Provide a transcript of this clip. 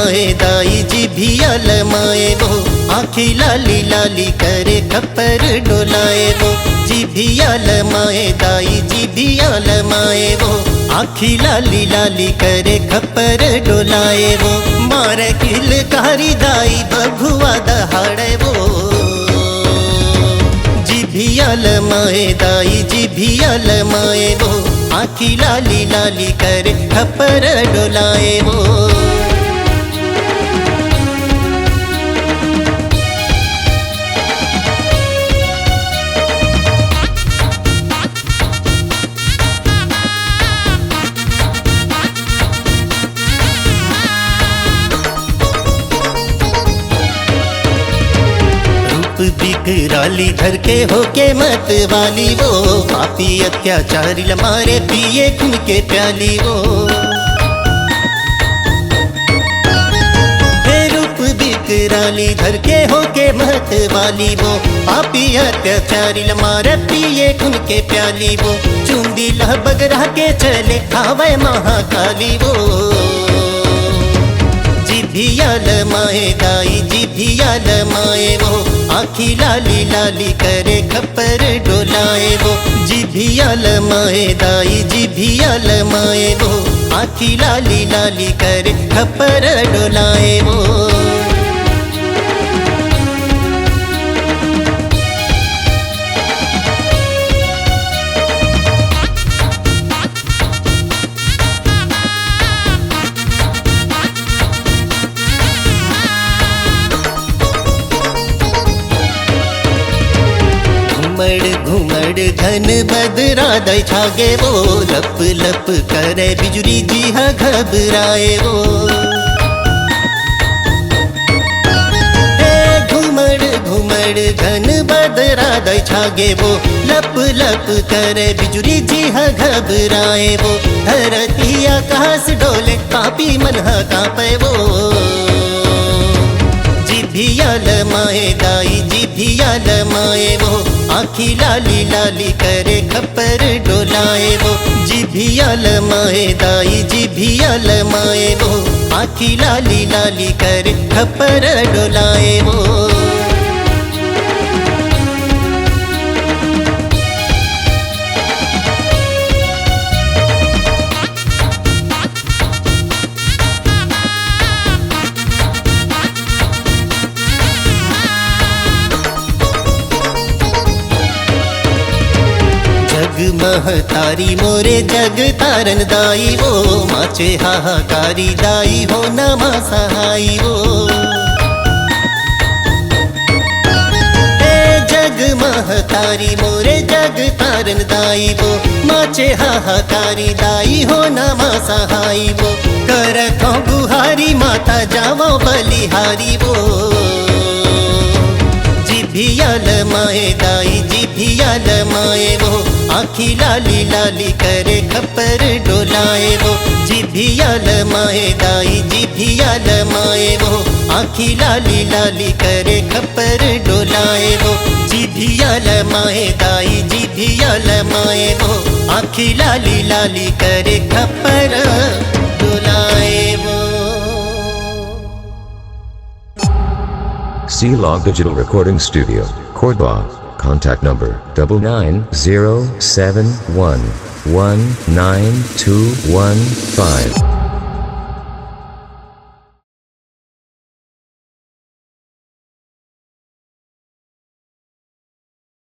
लमाए दाई जिभिया लमाए वो, आँखी लाली लाली करे खप्पर डोलाए वो। जिभिया लमाए दाई जिभिया लमाए वो, आँखी लाली लाली करे खप्पर डोलाए वो। मारे किल कारी दाई बघुआ दहाड़े वो, जिभिया लमाए दाई जिभिया लमाए वो, आँखी लाली लाली करे खप्पर डोलाए वो। बिकराली धर के होके मत वाली वो, पापी अत्याचारी लमारे पिए खून के प्याली वो। रूप बिकराली धर के होके मत वाली वो, पापी अत्याचारी लमारे पिए खून के प्याली वो। चुंदी लह बगरा के चले खावे महाकाली वो, जिभिया लमाए दाई जिभिया लमाए वो, आँखी लाली लाली करे खप्पर डोलाए वो। जिभिया लमाए दाई जिभिया लमाए वो, आँखी लाली लाली करे खप्पर डोलाए वो। घुमड़ घन बदरा दई छागे वो, लप लप करे बिजुली जी हा घबराए वो। घुमड़ घुमड़ घन बदरा दई छागे वो, लप लप करे बिजुली जी हा घबराए वो। धरती आकाश डोले पापी मन हा कांपे वो, जिभिया लमाए दाई जिभिया लमाए वो, आँखी लाली लाली करे खप्पर डोलाए वो। जिभिया लमाए दाई जिभिया लमाए वो, आँखी लाली लाली करे खप्पर डोलाए वो। जग महतारी मोरे जग तारन दाई वो, माचे हाहाकारी दाई हो नमा सहाई वो। जग महतारी मोरे जग तारन दाई वो, माचे हाहाकारी दाई हो नमा सहाई वो। करथो गुहारी माता जावो बलिहारी वो, जिभिया लमाए दाई जिभिया लमाए वो, आँखी लाली लाली करे खप्पर डोलाए वो। जिभिया लमाए दाई जिभिया लमाए वो, आँखी लाली लाली करे खप्पर डोलाए वो। जिभिया लमाए दाई जिभिया लमाए वो, आँखी लाली लाली करे खप्पर डोलाए वो। C-Log Digital Recording Studio, Cordoba. Contact number 9907119215.